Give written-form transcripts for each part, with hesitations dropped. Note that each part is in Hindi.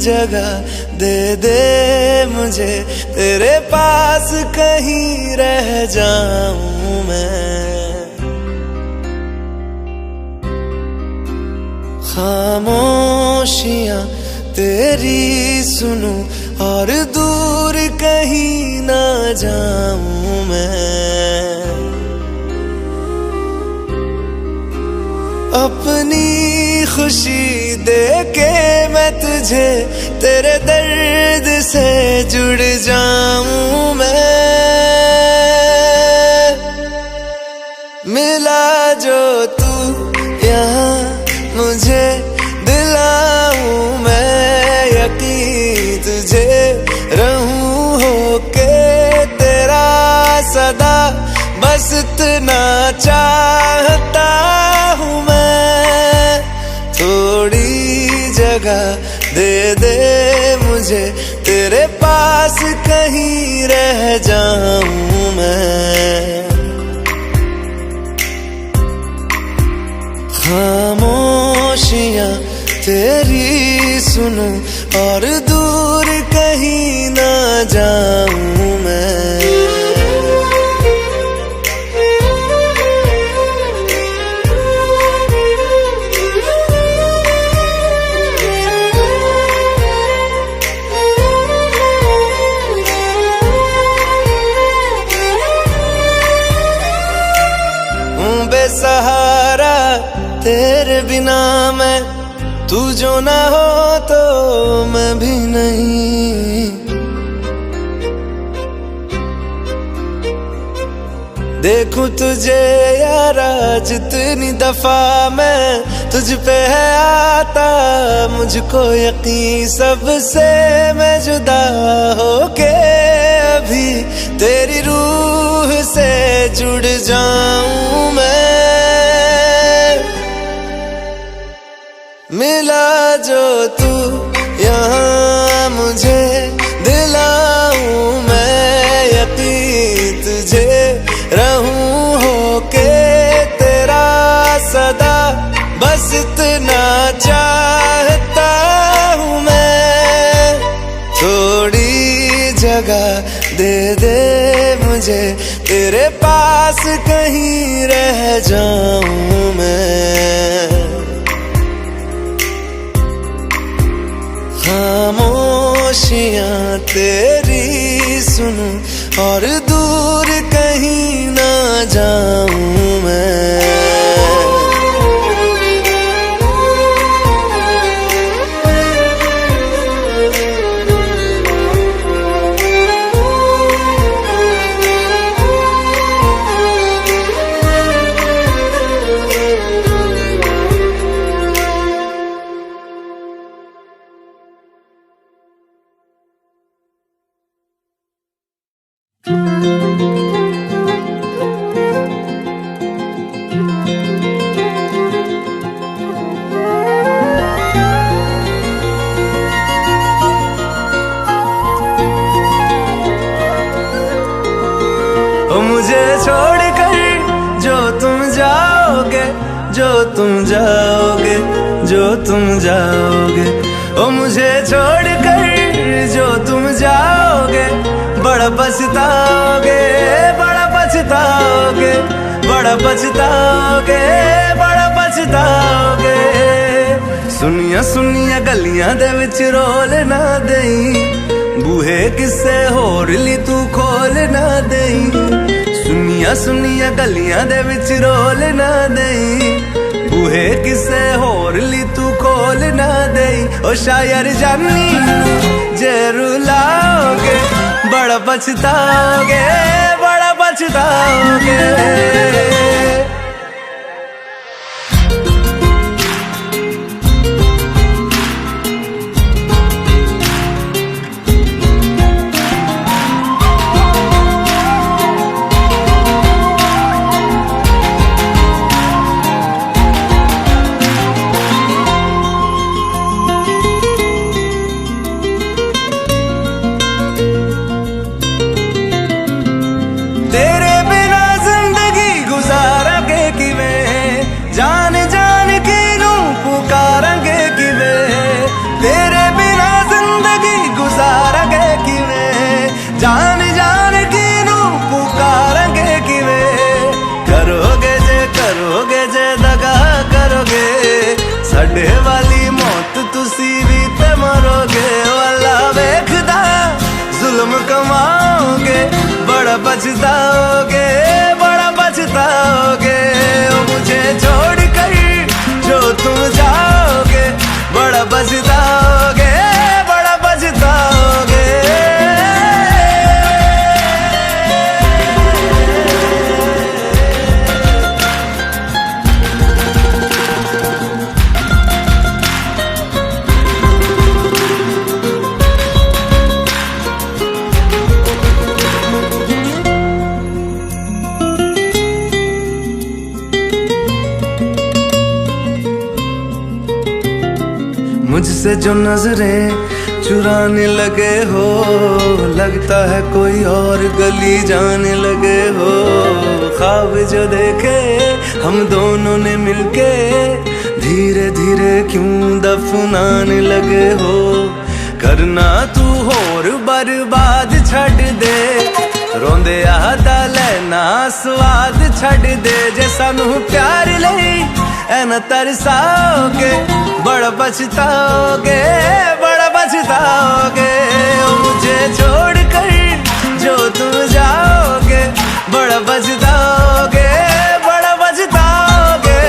जगह दे दे मुझे, तेरे पास कहीं रह जाऊं मैं। खामोशियां तेरी सुनूं और दूर कहीं ना जाऊं मैं। अपनी खुशी दे के मैं तुझे, तेरे दर्द से जुड़ जाऊं मैं। मिला जो तू यहाँ मुझे, दिलाऊं मैं यकीन तुझे, रहूं होके तेरा सदा, बस इतना चाहता हूँ मैं। थोड़ी जगह दे दे मुझे, तेरे पास कहीं रह जाऊं मैं। खामोशियां तेरी सुनूं और दूर कहीं ना जाऊं मैं। बेसहारा तेरे बिना मैं, तू जो ना हो तो मैं भी नहीं। देखूं तुझे यारा जितनी दफा मैं, तुझ पे है आता मुझको यकीन, सबसे मैं जुदा होके अभी तेरी रूह से जुड़ जाऊं मैं। मिला जो तू यहाँ मुझे, दिलाऊं मैं यकीन तुझे, रहूं होके तेरा सदा, बस इतना चाहता हूँ मैं। थोड़ी जगह दे दे मुझे, तेरे पास कहीं रह जाऊं मैं। खामोशियां तेरी सुनूं और दूर कहीं ना जाऊं मैं। मुझे छोड़कर जो तुम जाओगे, जो तुम जाओगे, जो तुम जाओगे, ओ मुझे छोड़कर जो तुम जाओगे, बड़ा पछताओगे, बड़ा पछताओगे, बड़ा पछताओगे, बड़ा पछताओगे। सुनिया सुनिया गलियां दे विच रोल ना देई, बूहे किसे होर ली तू खोल ना देई। सुनिया सुनिया गलियां दे विच रोल ना देई, बूहे किसे होर ली तू खोल ना देई। ओ शायर जानी जे रुलाओगे, बड़ा पछताओगे, बड़ा पछताओगे। तेरे बिना जिंदगी गुजारा बूढ़े वाली मौत तुसी भी ते मरोगे। वाला वेखदा जुल्म कमाओगे, बड़ा पछताओगे, बड़ा पछताओगे। मुझे छोड़ कर जो तुम जाओगे, बड़ा पछताओगे, बड़ा पछताओगे। मुझसे जो नजरें चुराने लगे हो, लगता है कोई और गली जाने लगे हो। ख्वाब जो देखे हम दोनों ने मिलके, धीरे धीरे क्यों दफनाने लगे हो। करना तू होर बर्बाद छड़ दे, रोंदे आदा लेना स्वाद छड़ दे। जे सानू प्यार लई ऐना तरसाओगे, बड़ा पछताओगे, बड़ा पछताओगे। मुझे छोड़ कर जो तुम जाओगे, बड़ा पछताओगे, बड़ा पछताओगे।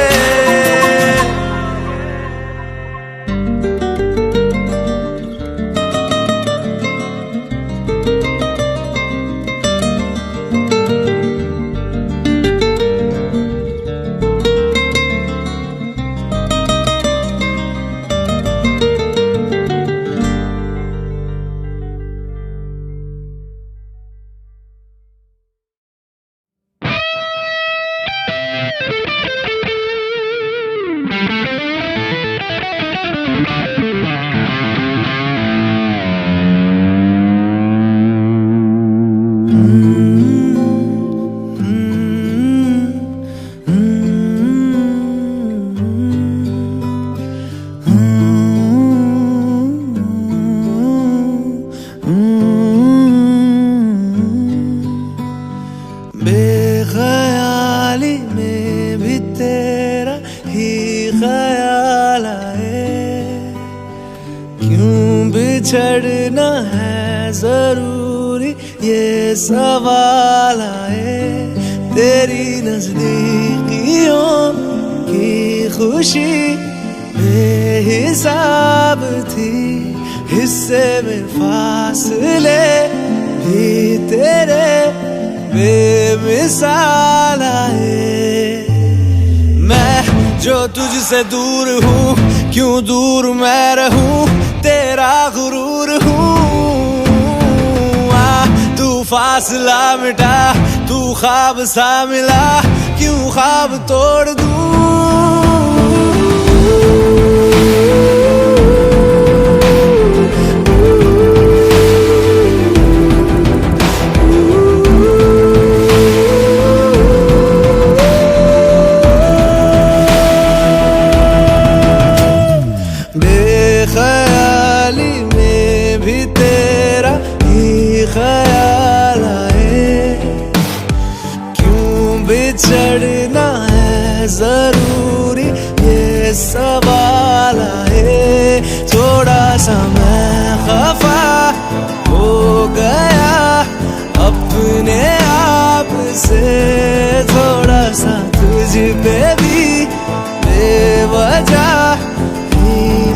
बेख्याली में भी तेरा ही ख्याल आए, क्यों बिछड़ना है जरूरी ये सवाल आए। तेरी नजदीकियों की खुशी बेहिसाब थी, हिस्से में फासले भी तेरे बेमिसाल आए। मैं जो तुझसे दूर हूँ, क्यों दूर मैं रहूँ, तेरा गुरूर हूँ। तू फासला मिटा, तू ख्वाब सा मिला, क्यों ख्वाब तोड़ दूँ। बेख्याली में भी तेरा ही ख्याल आए, क्यों बिछड़ना है जरूरी ये सवाल आए। थोड़ा सा मैं खफा हो गया अपने आप से, थोड़ा सा तुझ पे भी बेवजह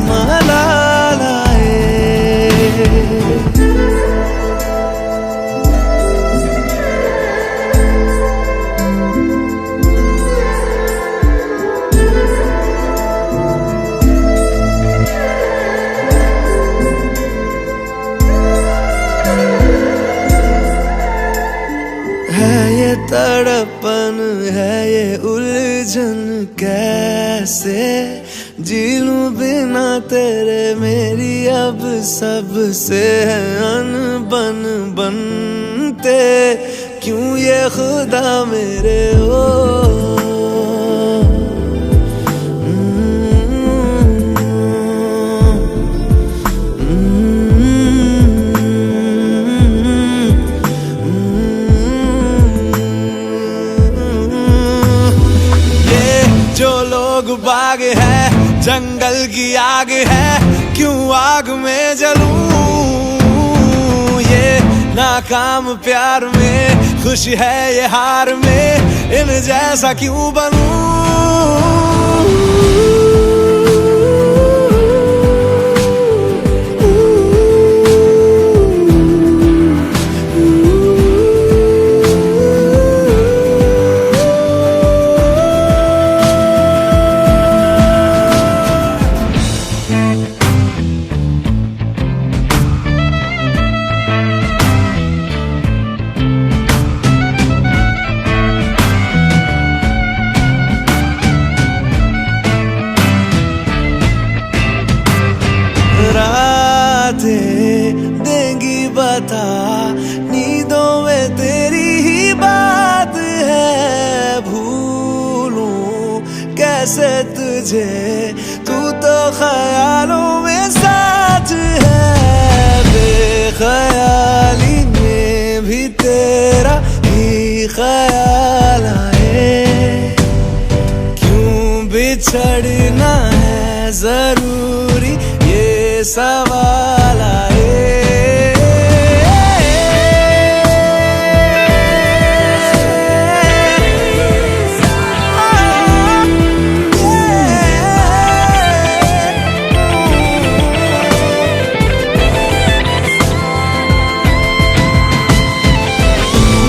मलाल आए। है ये तड़पन, है ये उलझन, कैसे जी लूं बिना तेरे। मेरी अब सबसे है अनबन बनते, क्यों ये खुदा मेरे हो। ये जो लोग बात आग है, जंगल की आग है, क्यों आग में जलूं। ये नाकाम प्यार में, खुश है ये हार में, इन जैसा क्यों बनूं। देंगी बता, नींदों में तेरी ही बात है। भूलूं कैसे तुझे, तू तो ख्यालों में साथ है। बेख्याली में भी तेरा ही ख्याल आए, क्यों बिछड़ना है जरूरी ये सवाल आए।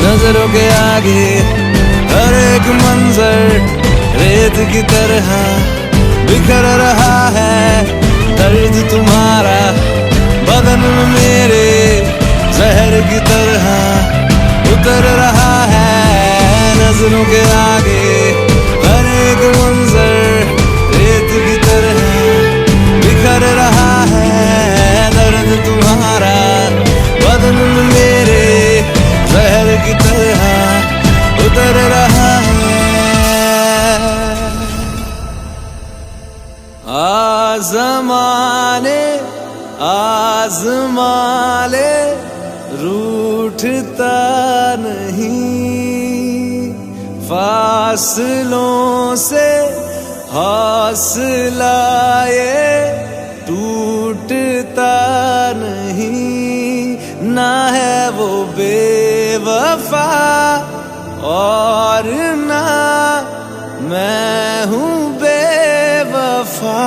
नजरों के आगे हर एक मंजर रेत की तरह बिखर रहा है। दर्द तुम्हारा बदन में मेरे जहर की तरह उतर रहा है। नजरों के आगे हर एक मंजर रेत की तरह बिखर रहा है। दर्द तुम्हारा बदन में मेरे जहर की तरह उतर रहा है। आज़माले रूठता नहीं, फासलों से हौसला ये टूटता नहीं। ना है वो बेवफा और ना मैं हूँ बेवफा।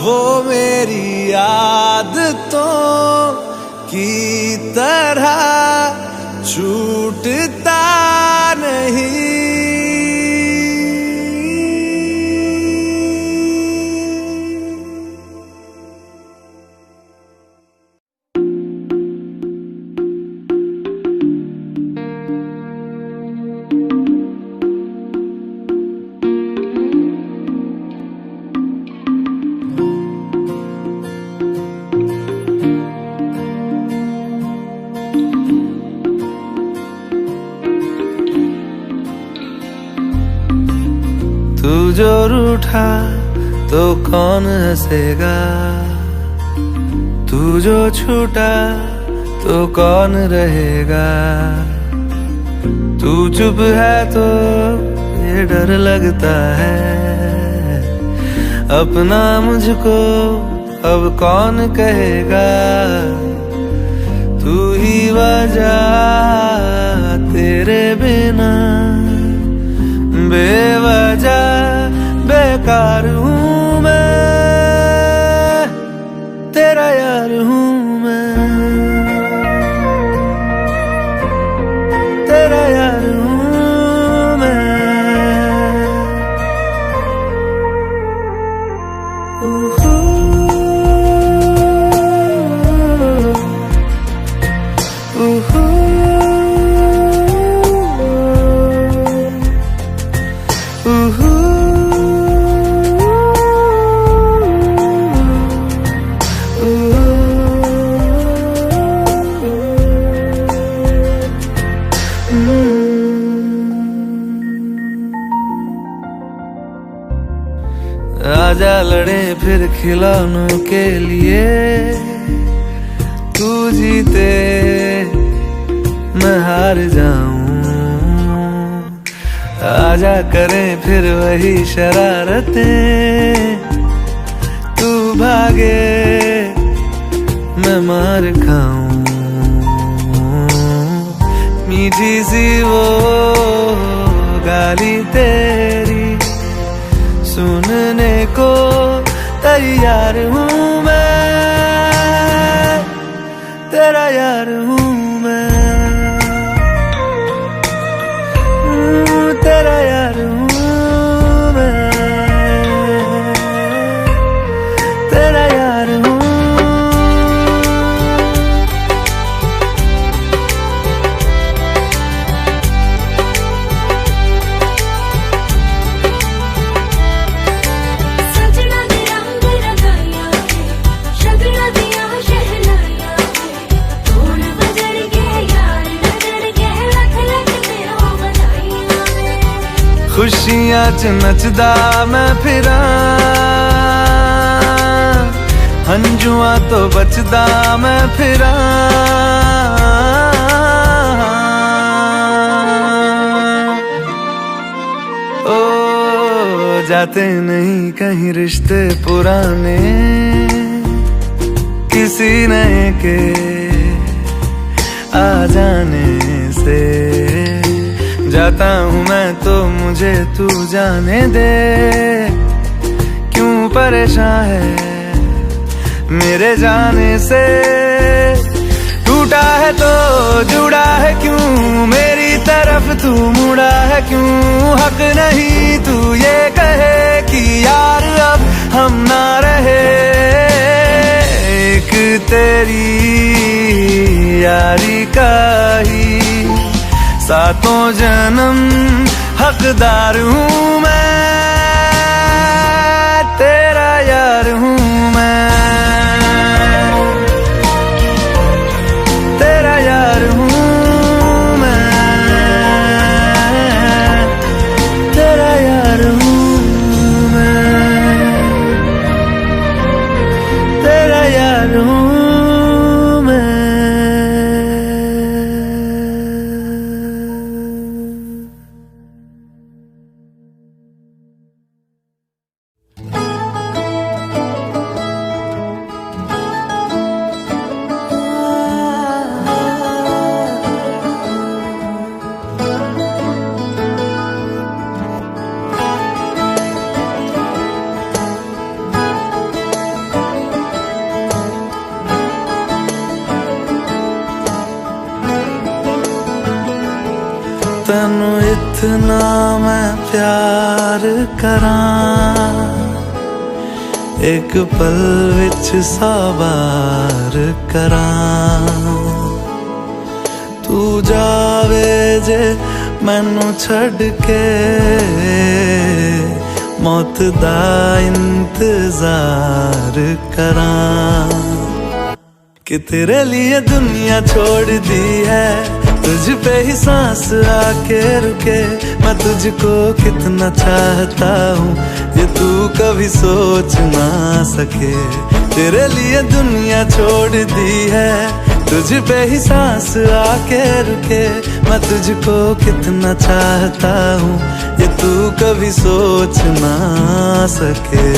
वो मेरी आदतों की तरह छूटता नहीं। तू जो रूठा तो कौन हंसेगा, तू जो छूटा तो कौन रहेगा। तू चुप है तो ये डर लगता है, अपना मुझको अब कौन कहेगा। तू ही वजह, तेरे बिना बेवजह बेकार हूँ मैं, तेरा यार हूँ मैं, तेरा यार हूँ मैं। आजा लड़े फिर खिलौनों के लिए, तू जीते मैं हार जाऊं। आजा करें फिर वही शरारतें, तू भागे मैं मार खाऊं, मीठी सी वो गाली तेरी सुनने को तैयार हूँ मैं, तेरा यार हूँ मैं, तेरा यार हूँ मैं, तेरा यार हूँ। खुशियां च नचदा मैं फिरा, हंजुआ तो बचदा मैं फिरा, ओ जाते नहीं कहीं रिश्ते पुराने, किसी नए के आ जाने से जाता हूँ मैं तो मुझे तू जाने दे, क्यों परेशान है मेरे जाने से, टूटा है तो जुड़ा है क्यों मेरी तरफ तू मुड़ा है क्यों, हक नहीं तू ये कहे कि यार अब हम ना रहे, एक तेरी यारी का ही सातों जन्म हकदार हूँ मैं, तेरा यार हूँ मैं, तेरा यार हूँ मैं, तेरा यार हूँ मैं, तेरा यार हूँ। तैनू इतना मैं प्यार करां, एक पल विच साबार करां, तू जावे जे मैनू छड़ के मौत दा इंतजार करां, कि तेरे लिए दुनिया छोड़ दी है, तुझ पे ही सांस आके रुके, मैं तुझको कितना चाहता हूँ ये तू कभी सोच ना सके, तेरे लिए दुनिया छोड़ दी है, तुझ पे ही सांस आके रुके, मैं तुझको कितना चाहता हूँ ये तू कभी सोच ना सके।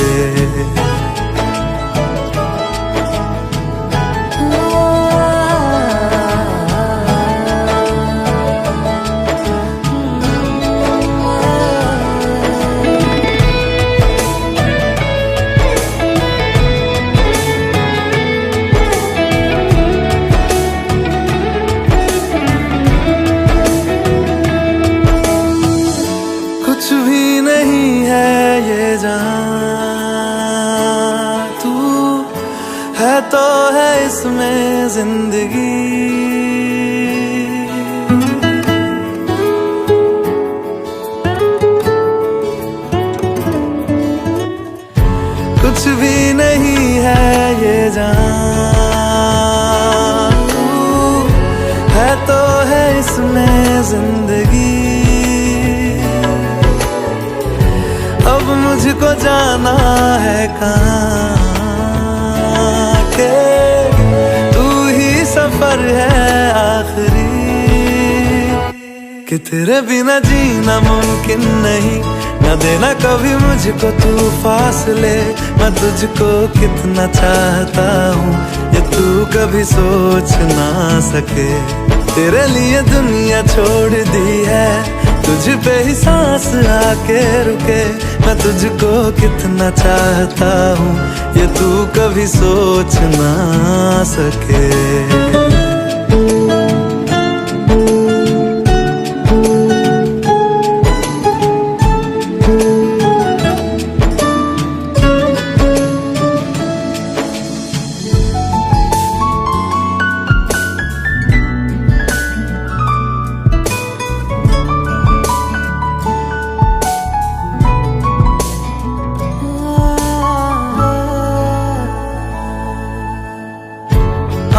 कुछ भी नहीं है ये जहां, तू है तो है इसमें जिंदगी, कुछ भी नहीं है ये जहां, तू है तो है इसमें जिंदगी, अब मुझको जाना है कहाँ के तू ही सफर है आखिरी, कि तेरे बिना जीना मुमकिन नहीं। न देना कभी मुझको तू फासले, मैं तुझको कितना चाहता हूँ ये तू कभी सोच ना सके। तेरे लिए दुनिया छोड़ दी है, तुझ पे ही सांस आके रुके। मैं तुझको कितना चाहता हूँ ये तू कभी सोच ना सके।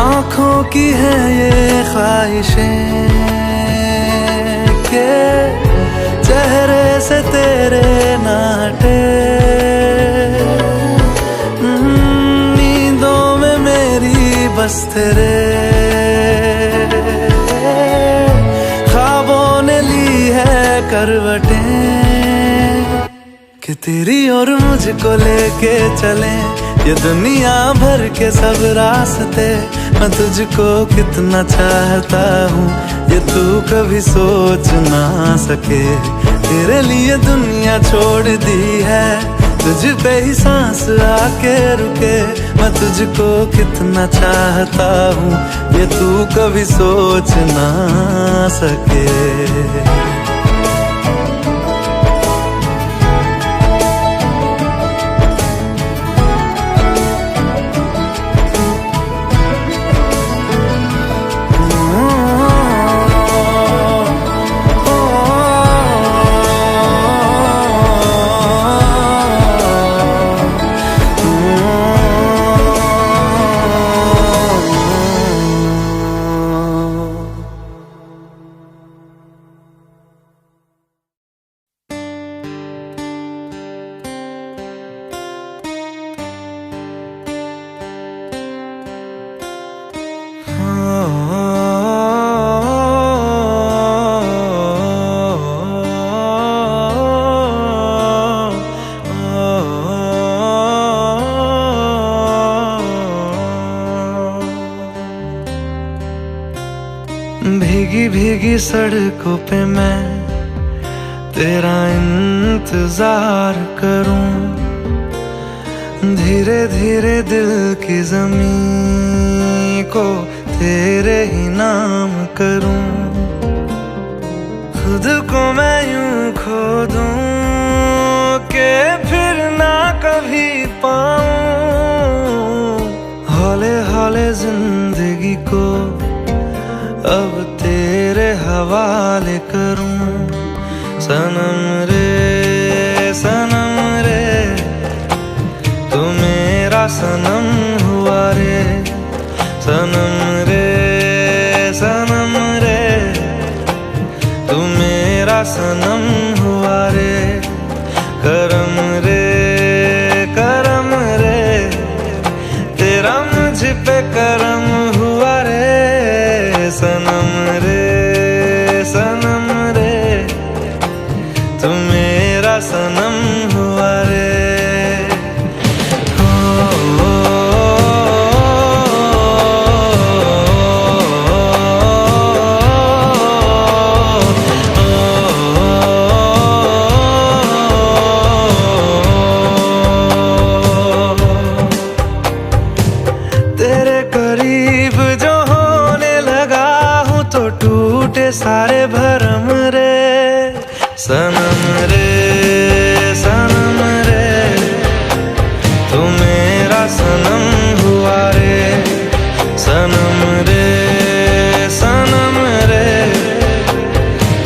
आँखों की है ये ख्वाहिशें के चेहरे से तेरे ना हटे। नींदों में मेरी बस तेरे ख्वाबों ने ली है करवटें कि तेरी और मुझको लेके चले ये दुनिया भर के सब रास्ते। मैं तुझको कितना चाहता हूँ ये तू कभी सोच ना सके। तेरे लिए दुनिया छोड़ दी है, तुझ पे ही सांस आके रुके। मैं तुझको कितना चाहता हूँ ये तू कभी सोच ना सके। भीगी भीगी सड़कों पे मैं तेरा इंतजार करूं। धीरे धीरे दिल की ज़मीं को तेरे ही नाम करूं। खुद को मैं यूं खो दूं कि फिर ना कभी पाऊं। हौले हौले जिंदगी को अब तेरे हवाले करूं। सनम रे तू मेरा सनम हुआ रे। सनम रे तू मेरा सनम हुआ रे। करम रे तेरा मुझ पे करम हुआ रे। सनम रे तू मेरा सनम हुआ रे। तेरे करीब जो होने लगा हूँ तो टूटे सारे भरम रे। सनम रे तू मेरा सनम हुआ रे। सनम रे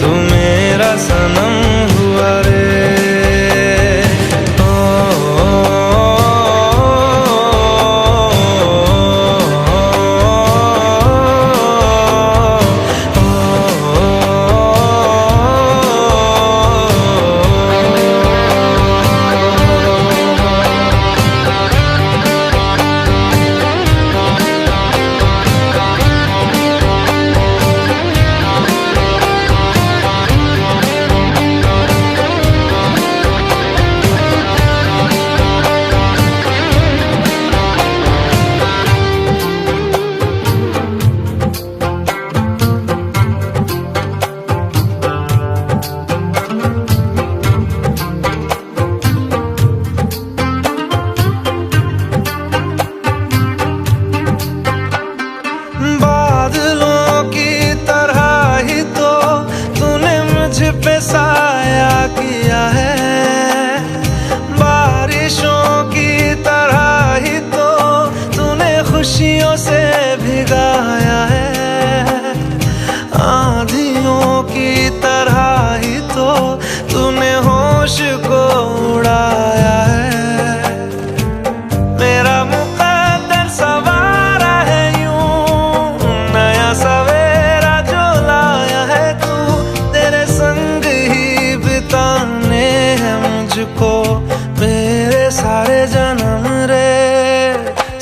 तू मेरा सनम हुआ रे।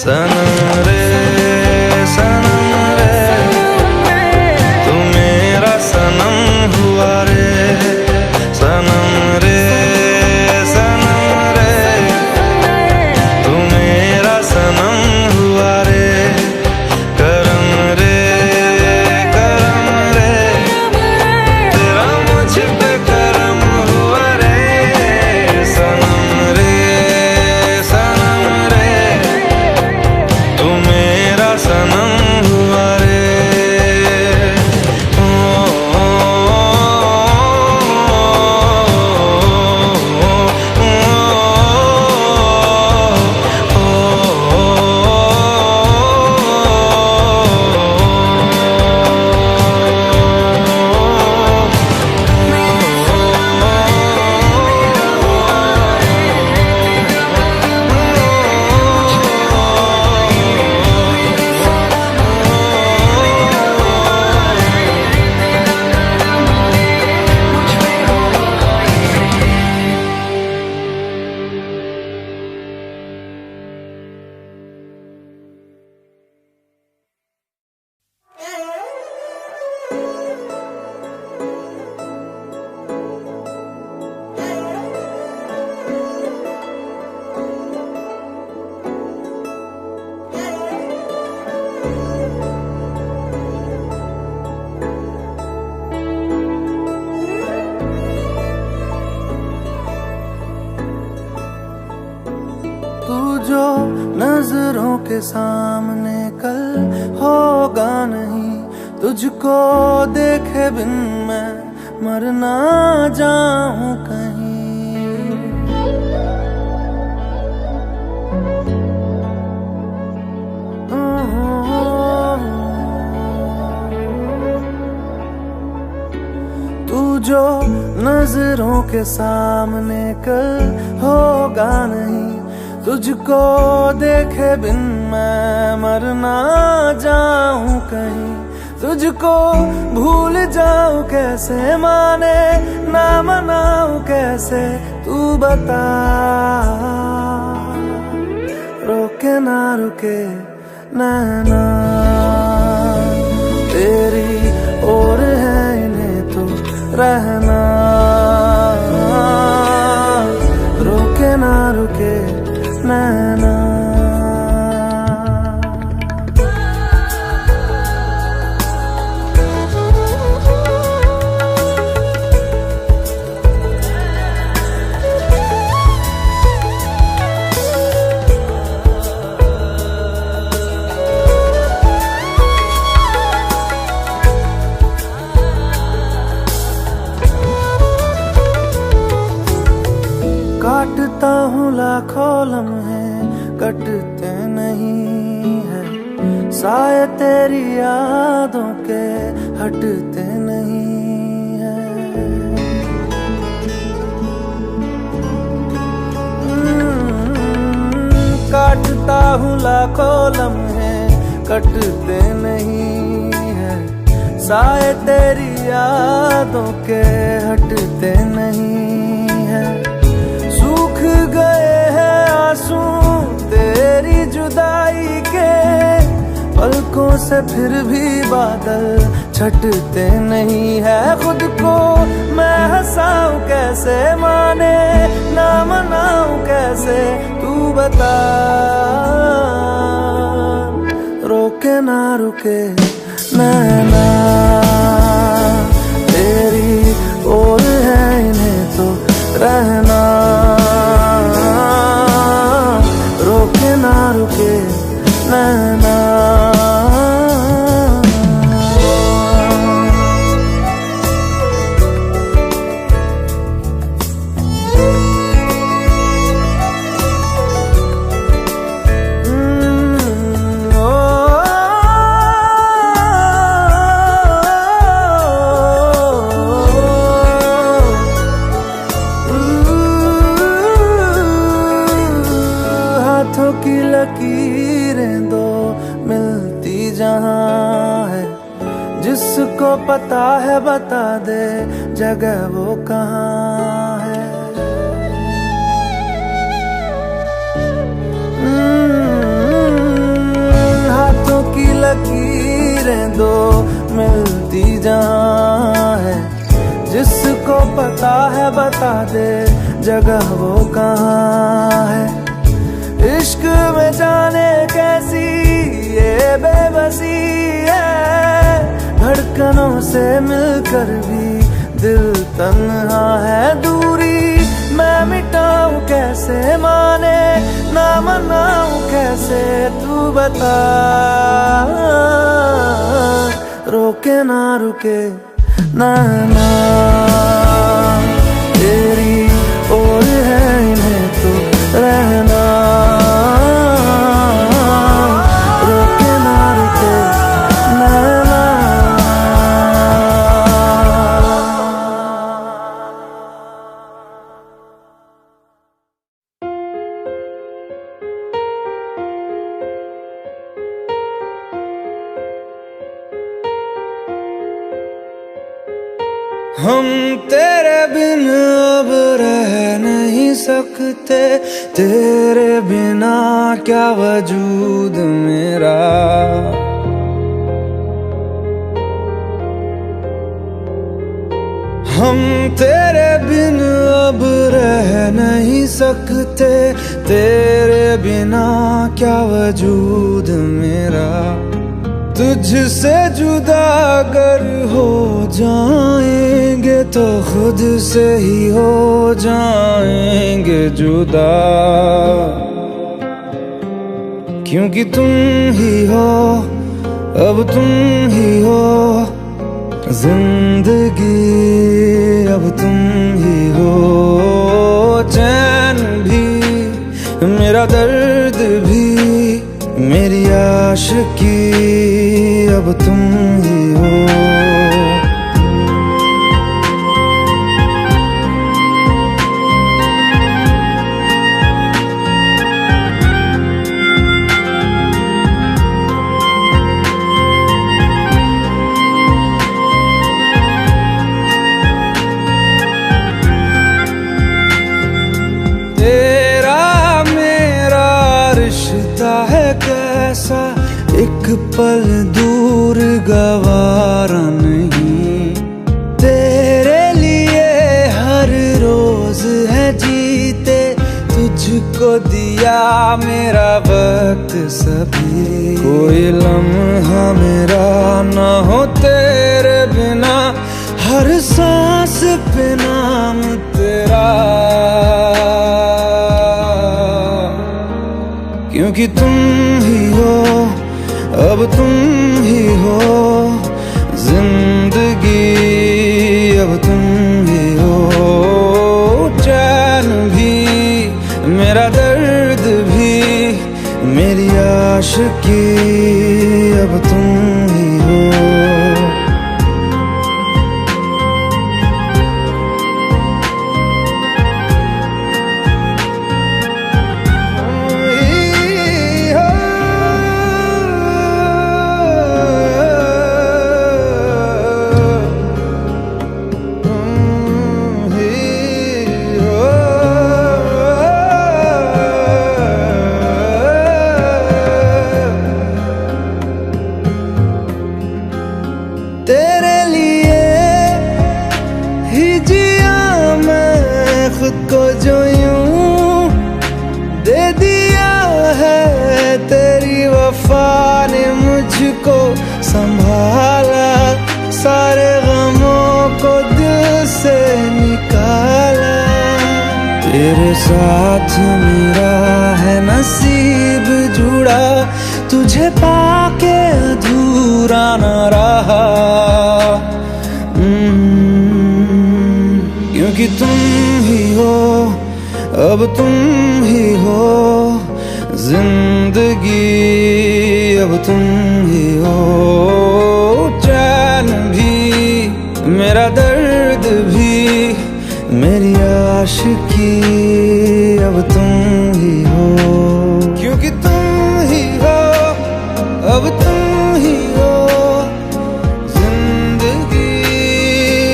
सनम रे सनम रे, तू मेरा सनम हुआ रे। सनम रे सनम रे, तू मेरा सनम हुआ रे। करम रे करम रे, तेरा मुझ पे करम हुआ रे। सनम रे सनम रे, तू मेरा सनम हुआ रे। ओ, ओ, तू जो नजरों के सामने कल होगा नहीं, तुझको देखे बिन मैं मर ना जाऊं कहीं। तू जो नजरों के सामने कल होगा नहीं, तुझको देखे बिन मैं मर ना जाऊं कहीं। तुझको भूल जाऊं कैसे, माने ना मनाऊं कैसे, तू बता। रोके ना रुके नैना तेरी ओर है, इन्हें तो रहना। रोके ना रुके नैना। काटता हूँ लाखों लम्हे, कटते नहीं है। साए तेरी यादों के हटते नहीं है। काटता हूँ लाखों लम्हे, कटते नहीं है। साए तेरी यादों के हटते नहीं है। सूख गए हैं आंसू तेरी जुदाई के, पलकों से फिर भी बादल छटते नहीं है। खुद को मैं हंसाऊं कैसे, माने ना मनाऊं कैसे, तू बता। रोके ना रुके नैना तेरी ओर है, इन्हें तो रहना। रोके ना रुके नैना। हाथों की लकीरें दो मिलती जहां है, जिसको पता है बता दे जगह वो कहाँ है। लकीरें दो मिलती जहाँ है। जिसको पता है बता दे जगह वो कहाँ है। इश्क में जाने कैसी ये बेबसी है, धड़कनों से मिलकर भी दिल तन्हा है। दूरी मैं मिटाऊं कैसे, माने ना मनाऊं कैसे, तू बता। रोके ना रुके ना तेरी ओर है इन्हें तो रहना। रोके ना रुके ना। हम तेरे बिन अब रह नहीं सकते, तेरे बिना क्या वजूद मेरा। हम तेरे बिन अब रह नहीं सकते, तेरे बिना क्या वजूद मेरा। तुझसे जुदा अगर हो जाएंगे तो खुद से ही हो जाएंगे जुदा। क्योंकि तुम ही हो, अब तुम ही हो जिंदगी, अब तुम ही हो चैन भी, मेरा दर्द भी, मेरी आशिकी, अब तुम ही हो। तेरा मेरा रिश्ता है कैसा, एक पल दूर गवारा नहीं। तेरे लिए हर रोज है जीते, तुझको दिया मेरा वक्त सभी। कोई लम्हा मेरा ना हो तेरे बिना, हर सांस पे नाम तेरा। क्योंकि तुम ही हो, अब तुम ही हो जिंदगी, अब तुम ही हो चैन भी, मेरा दर्द भी, मेरी आशिकी, अब तुम ही हो। तेरे लिए ही जिया मैं खुद को, जो यूं दे दिया है तेरी वफा ने मुझको संभाला। सारे गमों को दिल से निकाला, तेरे साथ मेरा है नसीब जुड़ा, तुझे पाके अधूरा न रहा। क्योंकि तुम ही हो, अब तुम ही हो जिंदगी, अब तुम ही हो चैन भी, मेरा दर्द भी, मेरी आशिकी, अब तुम ही हो। क्योंकि तुम ही हो, अब तुम ही हो जिंदगी,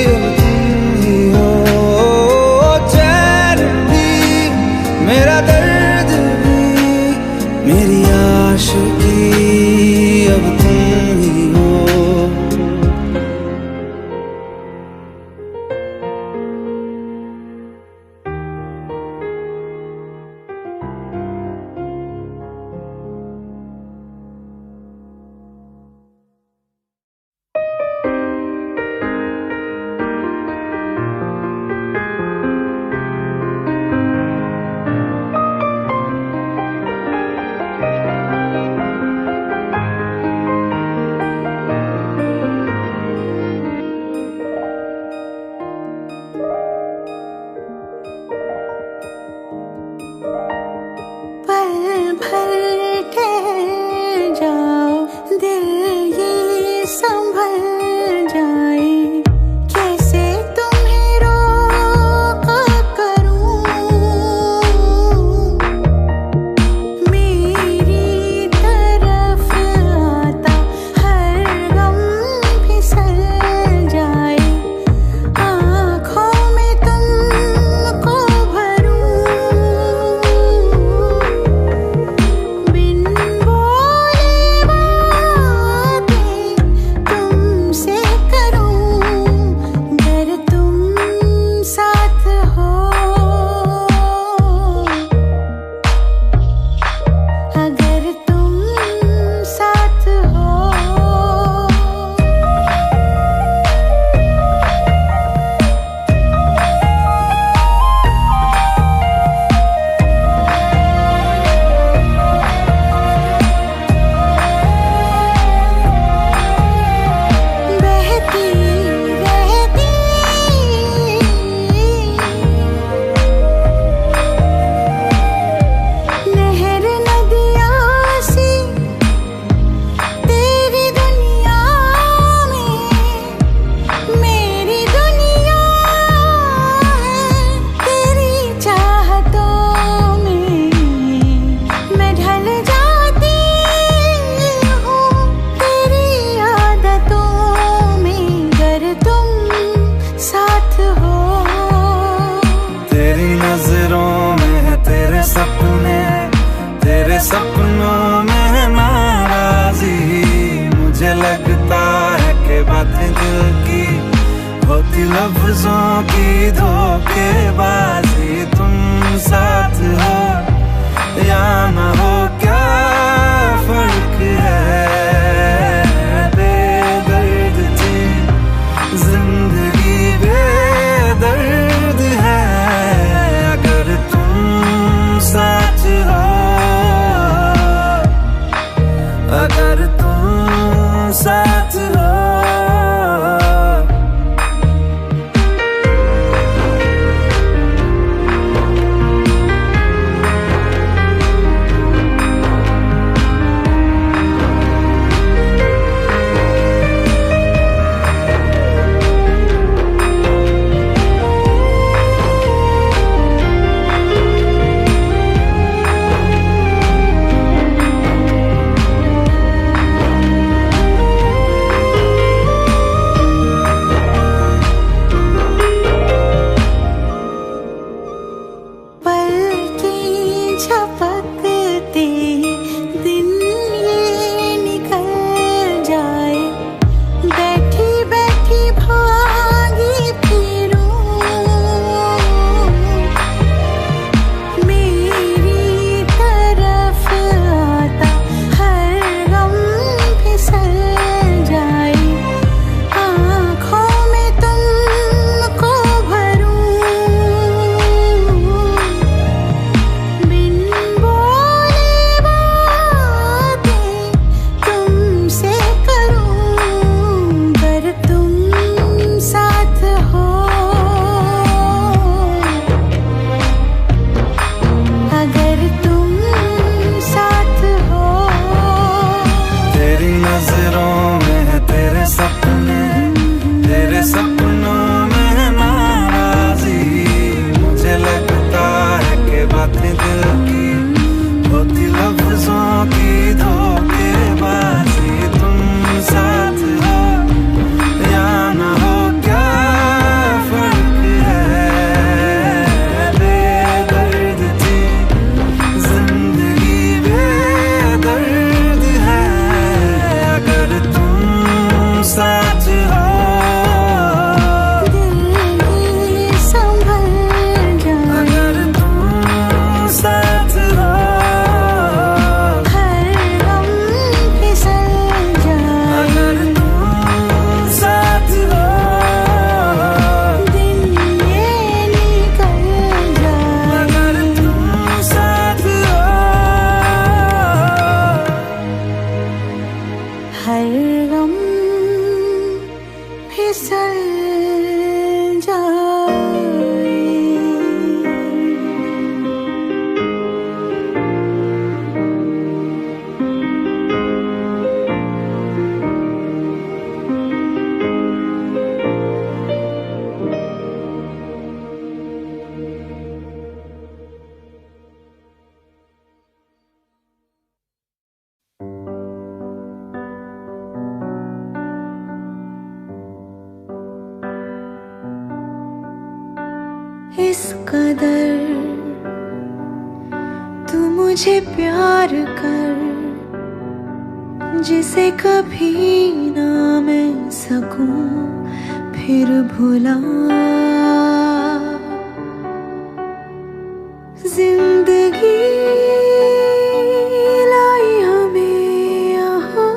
अब तुम ही हो चैन भी, मेरा दर्द भी, मेरी आशिकी, अब तुम सपनों में नाराजी, मुझे लगता है कि बातें दिल की होती लफ्जों की धोखेबाजी। तुम साथ हो या ना हो क्या फर्क है, बेदर्द थी जिंदगी बेदर्द है। अगर तुम साथ हो, अगर तुम साथ हो। इस कदर तू मुझे प्यार कर, जिसे कभी ना मैं सकूं फिर भुला। जिंदगी लाई हमें यहाँ,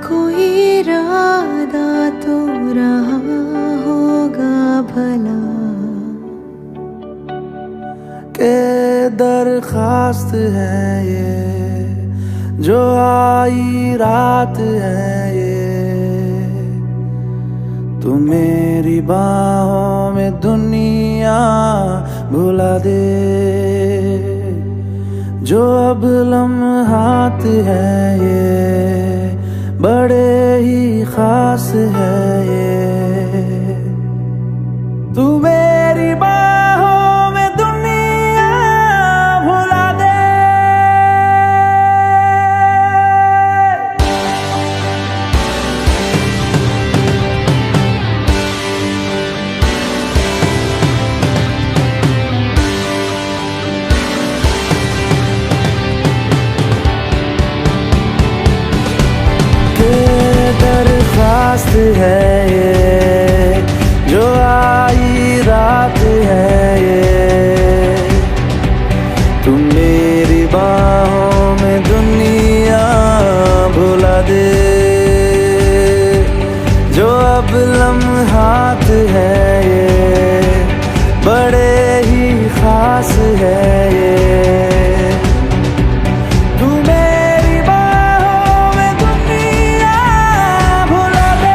कोई इरादा तो रहा होगा भला। के दरखास्त है ये जो आई रात है ये, तू मेरी बाहों में दुनिया भुला दे। जो अब लम्हात है ये बड़े ही खास है ये, तू मेरी बाहों में दुनिया भुला दे। बाहों में दुनिया भुला दे। जो अब लम्हात है ये बड़े ही खास है ये। तू मेरी बाहों में दुनिया भुला दे।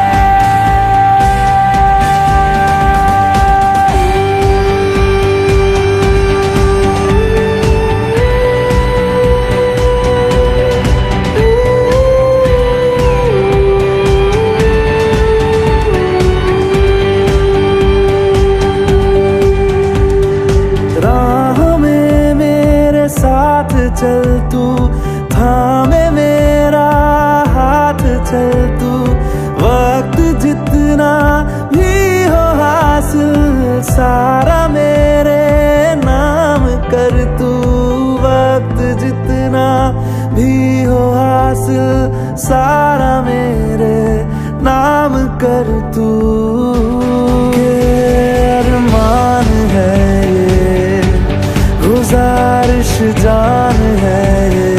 चल तू थामे मेरा हाथ, चल तू वक्त जितना भी हो हासिल सारा मेरे नाम कर तू। वक्त जितना भी हो हासिल सारा मेरे नाम कर तू। अरमान है ये, गुजारिश जान है ये।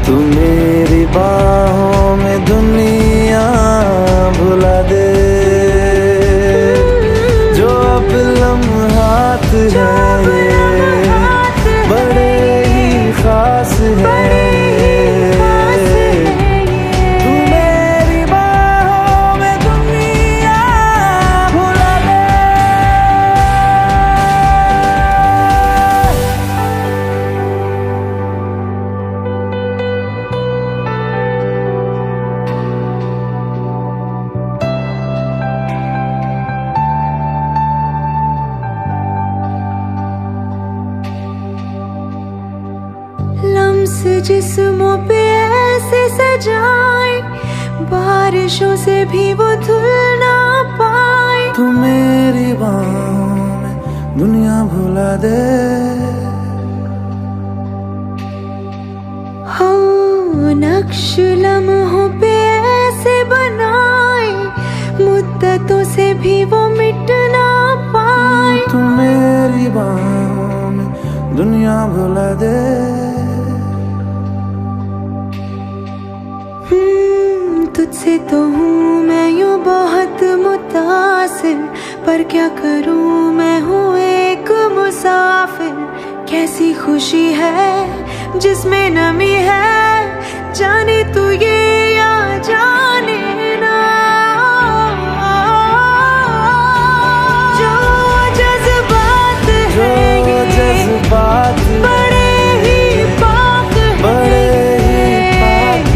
तू मेरी बाहों में दुनिया भुला दे। जो अब लम्हात है ये बड़े ही खास है। लम्स जिस्मों पे ऐसे सजाए, बारिशों से भी वो धुल ना पाए। तू मेरी बाहों में दुनिया भुला दे। हो नक्श लम्हों पे ऐसे बनाए, मुद्दतों से भी वो मिट ना पाए। तू मेरी बाहों में दुनिया भुला दे। तुझसे तो हूँ मैं यूँ बहुत मुतासिर, पर क्या करूँ मैं हूँ एक मुसाफिर। कैसी खुशी है जिसमें नमी है, जाने तू ये या जाने ना। जो जज्बात है ये जज्बात बड़े ही पाक है। बड़े ही खास है।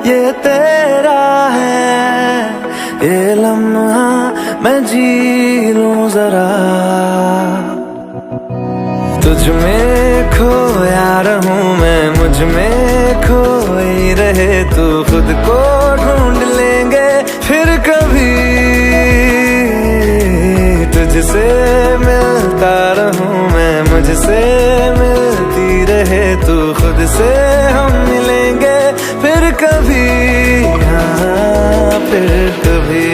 ये तेरा है, ये लम्हा मैं जी लूं जरा। तुझ में खोया रहूं मैं, मुझ में खोई रहे तू, खुद को ढूंढ लेंगे फिर कभी। तुझसे मिलता रहूं मैं, मुझसे मिलती रहे तू, खुद से हम मिलेंगे फिर कभी, हाँ फिर कभी।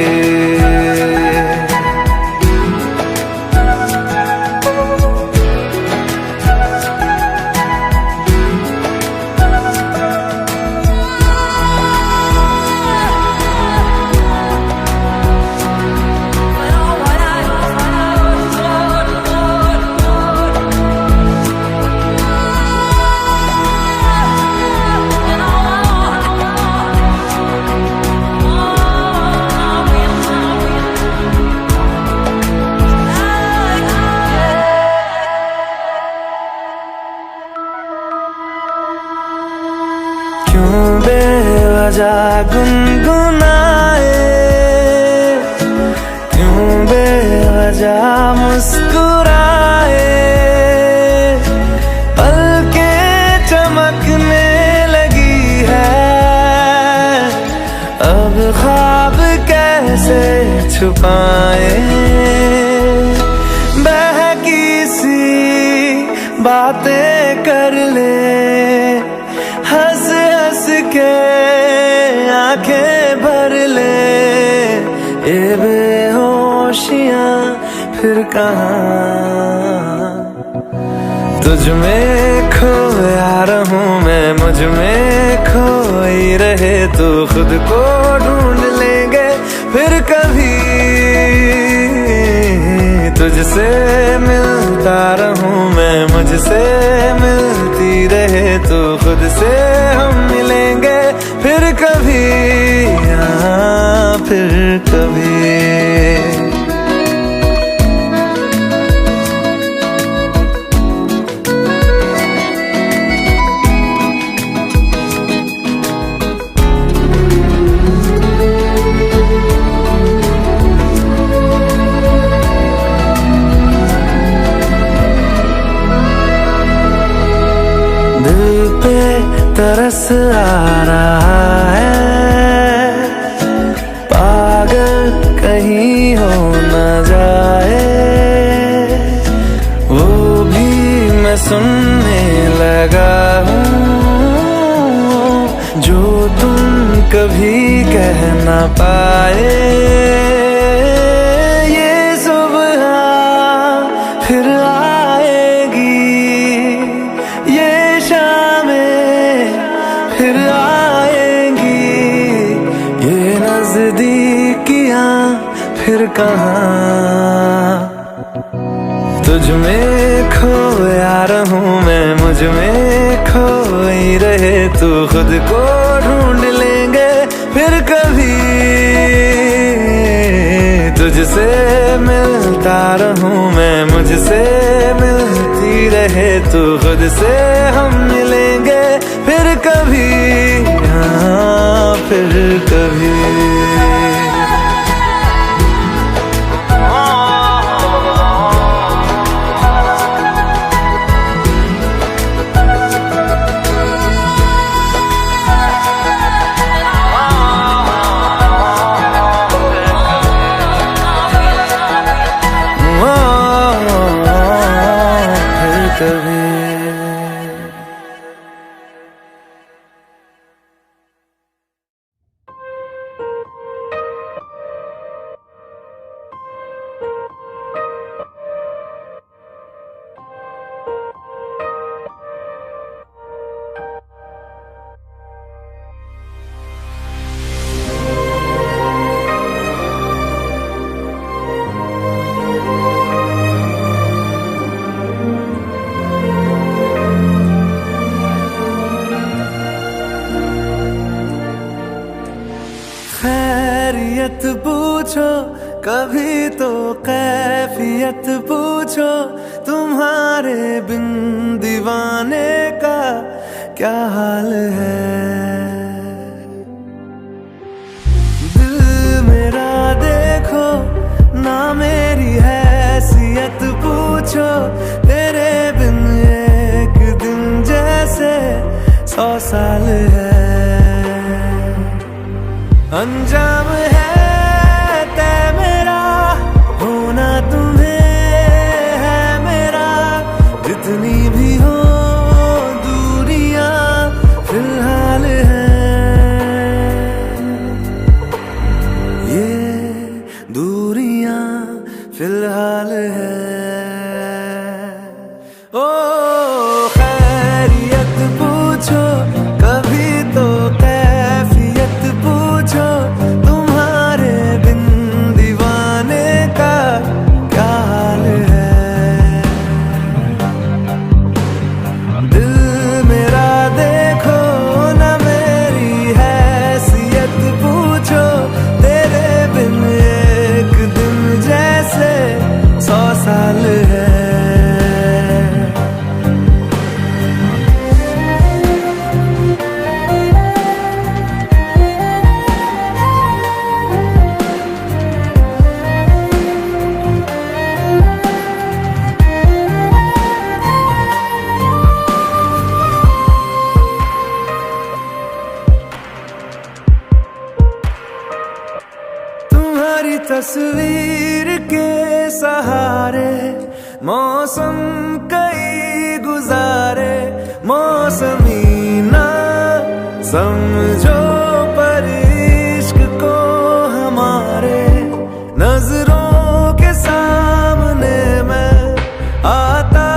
क्यों बेवजह गुनगुनाए, क्यों बेवजह मुस्कुराए, पलकें चमकने लगी है, अब ख्वाब कैसे छुपाए। बहकी सी बातें कर ले, हंस हंस के आंखें भर ले, ये बेहोशियां फिर कहाँ। तुझ में खोया रहूं मैं, मुझ में खोई रहे तू, खुद को ढूंढ लेंगे फिर कभी। तुझसे मिलता रहूं मैं, मुझसे मिलती रहे तू, खुद से हम मिलेंगे फिर कभी, हाँ फिर कभी। दिल पे तरस आ रहा है, पागल कहीं हो न जाए, वो भी मैं सुनने लगा हूँ, जो तुम कभी कह न पाए। ये सुबह फिर आएगी, ये शामें फिर आएंगी, ये नजदीकियां फिर कहाँ। तुझ में खोया रहूं मैं, मुझ में खोई रहे तू, खुद को ढूंढ लेंगे फिर कभी। तुझसे मिलता रहूं मैं, मुझसे मिलती रहे तू, खुद से हम मिलेंगे फिर कभी, हाँ फिर कभी। खैरियत पूछो कभी तो कैफियत पूछो, तुम्हारे बिन दीवाने का क्या हाल है। 100 साल है। अंजाम है तय मेरा, होना तुम्हें है मेरा। जितनी भी हो दूरियां फिलहाल है, ये दूरियां फिलहाल है। ओ खैरियत पूछो कभी तो कैफियत पूछो, तुम्हारे बिन दीवाने का क्या हाल है। दिल मेरा देखो ना मेरी हैसियत पूछो, तेरे बिन एक दिन जैसे 100 साल है। तुम्हारी तस्वीर के सहारे मौसम कई गुजारे, मौसमी ना समझो पर इश्क को हमारे। नजरों के सामने मैं आता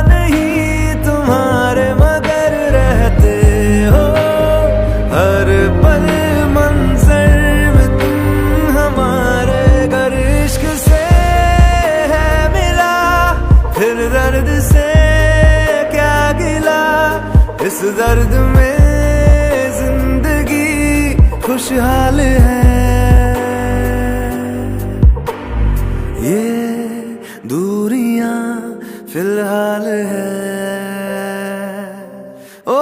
नहीं तुम्हारे, मगर रहते हो हर पल मंजर में तुम हमारे। गर इश्क से है मिला फिर दर्द से क्या गिला, इस दर्द में जिंदगी खुशहाल है। ये दूरियां फिलहाल है। ओ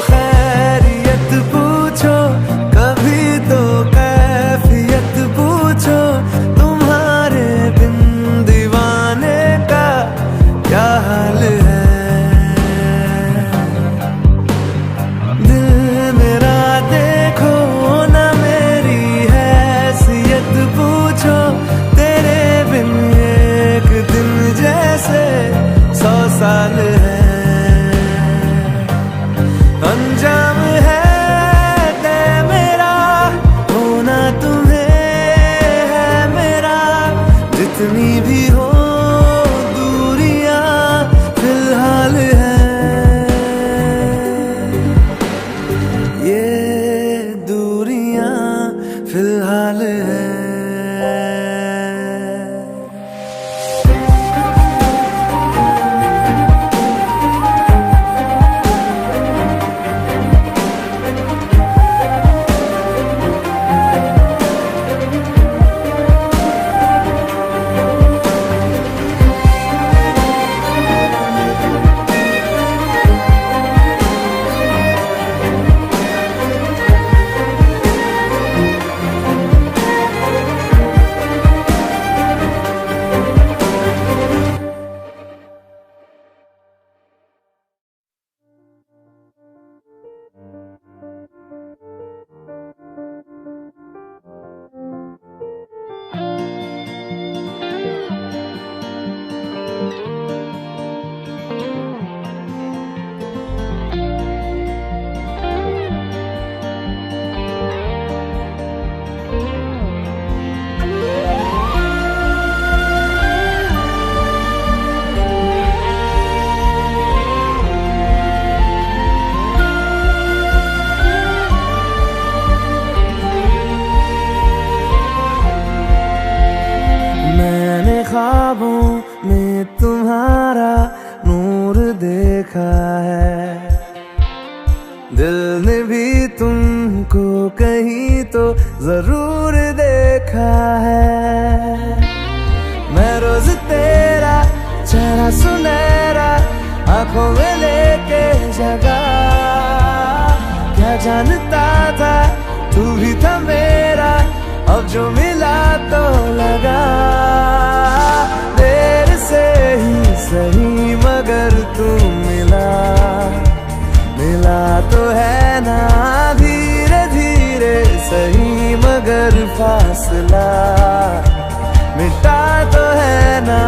खैरियत पूछो कभी तो कैफियत पूछो, तुम्हारे बिन दीवाने का क्या हाल है। दिल मेरा देखो ना मेरी हैसियत पूछो, तेरे बिन एक दिन जैसे 100 साल है। अंजाम है तय मेरा, होना तुम्हें है मेरा। जितनी भी हो दूरियां फिलहाल है, ये दूरियां फिलहाल है। ख्वाबों में तुम्हारा नूर देखा है, दिल ने भी तुमको कहीं तो जरूर देखा है। मैं रोज तेरा चेहरा सुनहरा आंखों में लेके जगा, क्या जानता था तू भी था मेरा, अब जो मिला तो लगा। देर से ही सही मगर तू मिला, मिला। मिला तो है ना धीरे धीरे सही मगर फासला मिटा तो है ना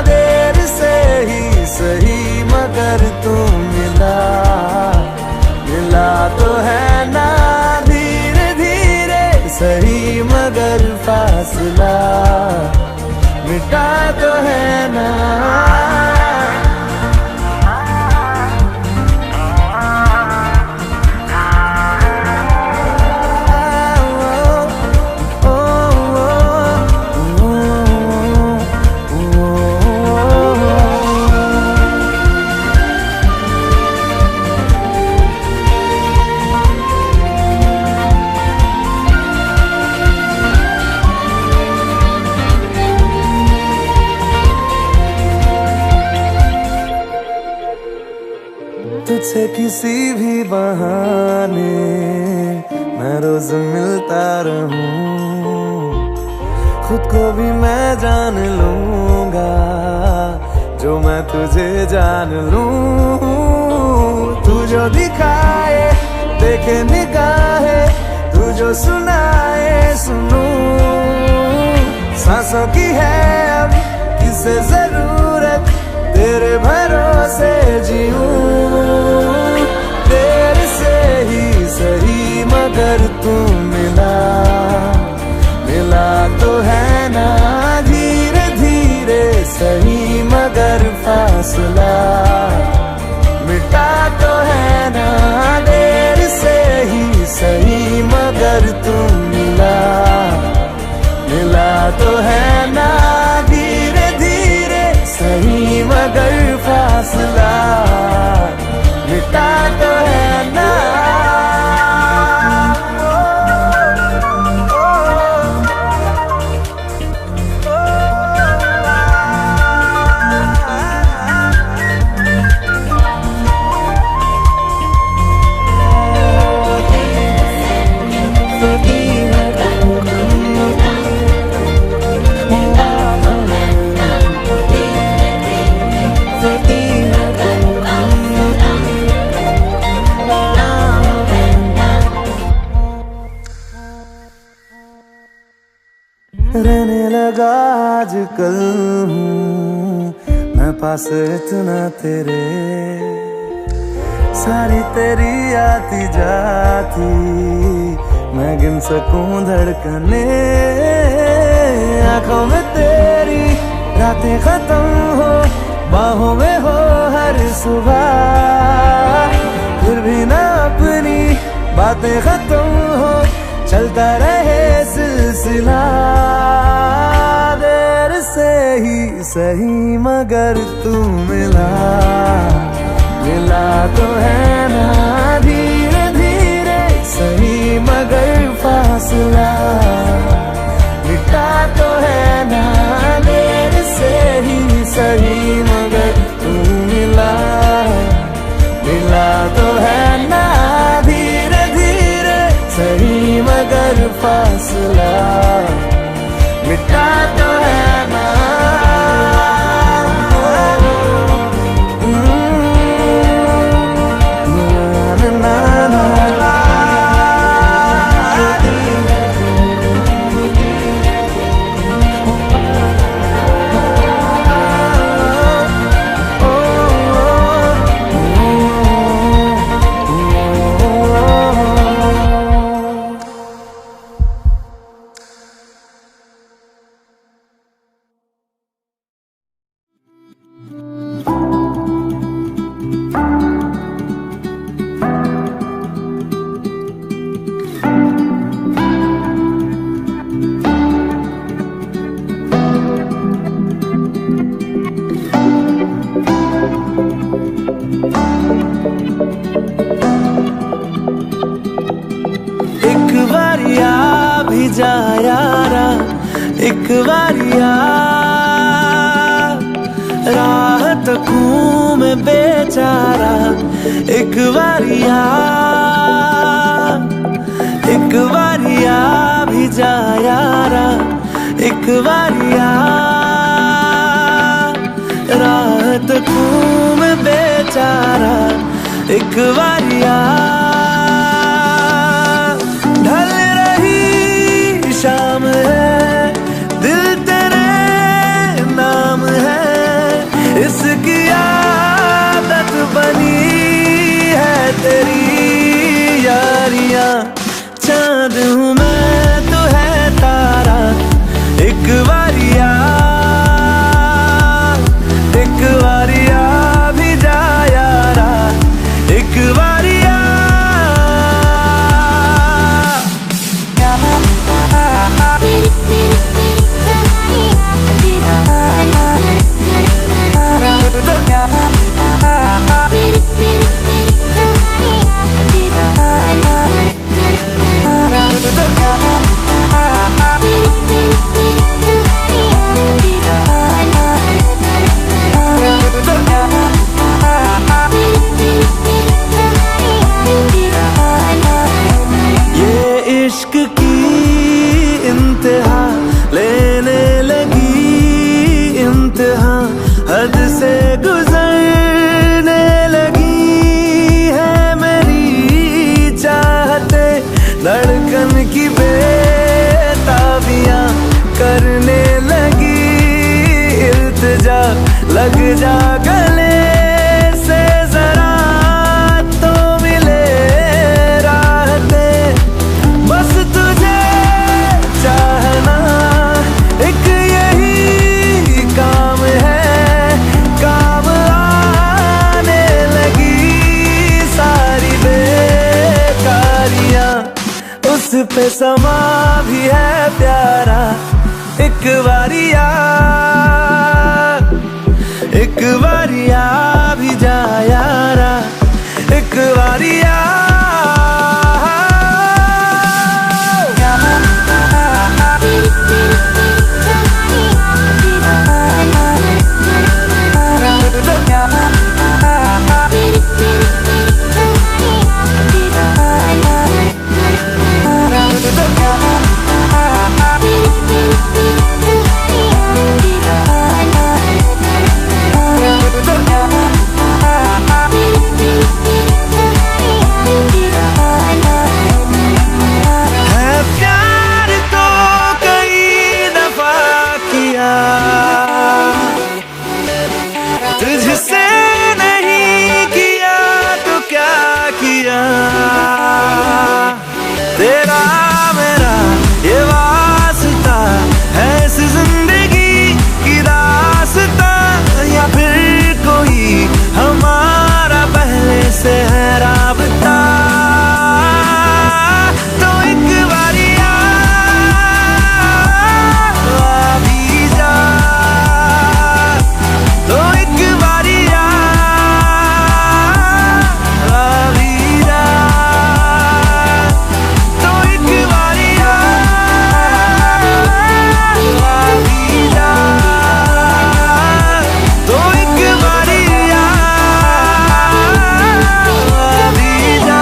देर से ही सही मगर तू मिला तो है ना धीरे धीरे सही मगर फासला मिटा तो है ना। तुझसे किसी भी बहाने मैं रोज मिलता रहूं, खुद को भी मैं जान लूंगा जो मैं तुझे जान लूं। तू जो दिखाए देखे निगाहे, तू जो सुनाए सुनूं, सांसों की है अब किसे जरूरत तेरे भरोसे जीऊं। तेरे से ही सही मगर तू मिला तो है ना धीरे धीरे सही मगर फासला मिटा तो है ना देर से ही सही मगर तू मिला तो है ना धीरे धीरे सही मगर फासला मिटा तो है ना। रहने लगा आजकल हूँ मैं पास इतना तेरे, सारी तेरी आती जाती मैं गिन सकूं धड़कने। आंखों में तेरी रातें खत्म हो, बाहों में हो हर सुबह, फिर भी ना अपनी बातें खत्म हो, चलता रहे सिलसिला। देर से ही सही मगर तू मिला तो है ना धीरे धीरे सही मगर फासला मिटा तो है ना देर से ही सही मगर तू मिला तो है ना धीरे धीरे सही मगर फासला मिटा तो है ना। जा यारा एक बारिया राह तकूं मैं बेचारा, एक बारिया भी जा यारा एक बारिया राह तकूं मैं बेचारा। एक बारिया ढल रही शाम है, दिल तेरे नाम है, इसकी आदत बनी है तेरी यारियां। चांद हूँ मैं तो है तारा, एक बारिया भी जा यारा, एक बारिया। इश्क की इंतहा लेने लगी, इंतहा हद से गुजरने लगी है मेरी चाहते, धड़कन की बेताबियां करने लगी, इल्तिजा लग जा गले से जरा तो मिले राहते, बस तुझे चाहना एक यही काम है, काम आने लगी सारी बेकारियां, उस पे समा भी है प्यारा, एक बारिया भी जा यारा, एक बारिया। तुझसे नहीं किया तो क्या किया, तेरा मेरा ये वास्ता है इस जिंदगी की दास्ता, या फिर कोई हमारा पहले से है राबता, तो एक बारिया भी जा, तो एक बारिया भी जा, तो एक बारिया भी जा, तो एक बारिया भी जा।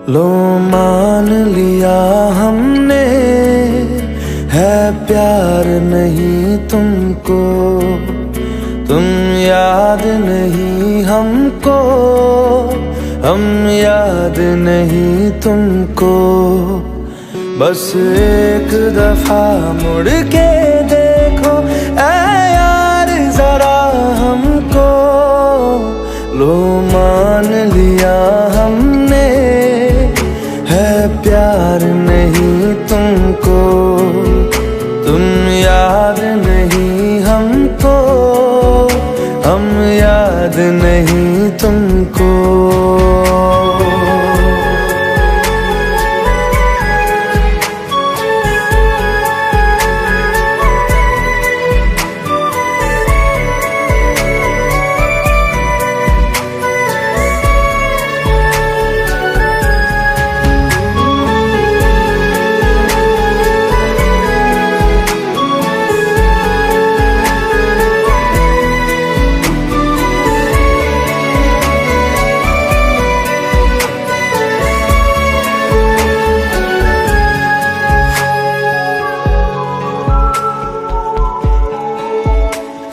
लो मान लिया हमने है प्यार नहीं तुमको, तुम याद नहीं हमको, हम याद नहीं तुमको, बस एक दफा मुड़ के देखो ऐ यार जरा हमको, लो मान लिया हमने है तुम याद नहीं हमको, हम याद नहीं तुमको।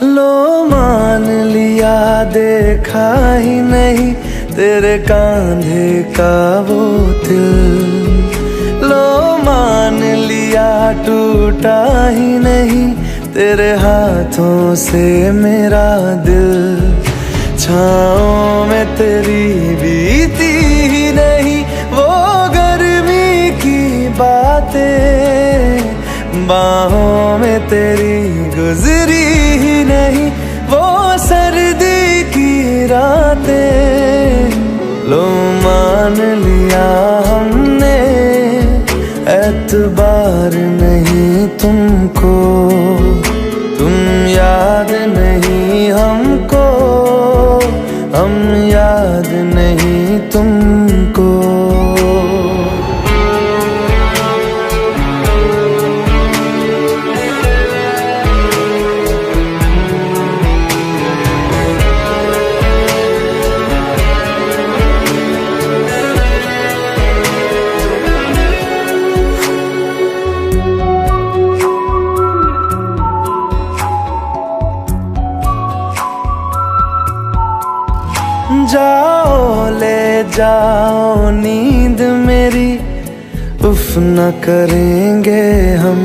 लो मान लिया देखा ही नहीं तेरे कांधे का वो दिल। लो मान लिया टूटा ही नहीं तेरे हाथों से मेरा दिल। छाँव में तेरी बीती ही नहीं वो गर्मी की बातें, बाहों में तेरी गुजरी ही नहीं वो सर्दी की रातें। लो मान लिया हमने एतबार नहीं तुमको, तुम याद नहीं हमको, हम याद नहीं तुमको। जाओ ले जाओ नींद मेरी, उफ न करेंगे हम।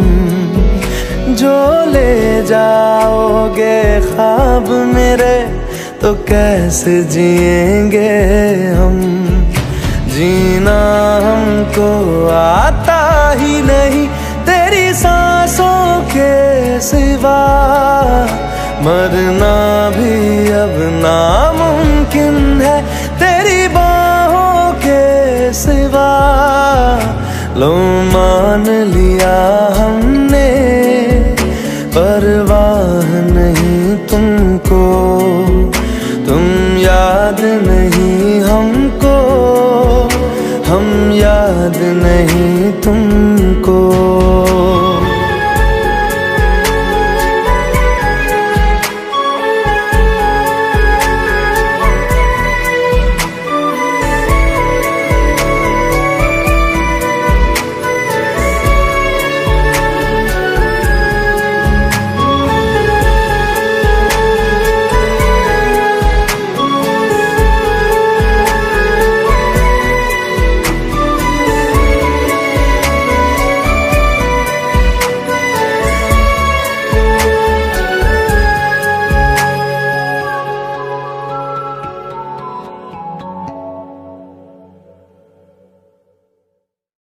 जो ले जाओगे ख्वाब मेरे तो कैसे जिएंगे हम। जीना हमको आता ही नहीं तेरी सांसों के सिवा, मरना भी अब नामुमकिन है तेरी बाहों के सिवा। लो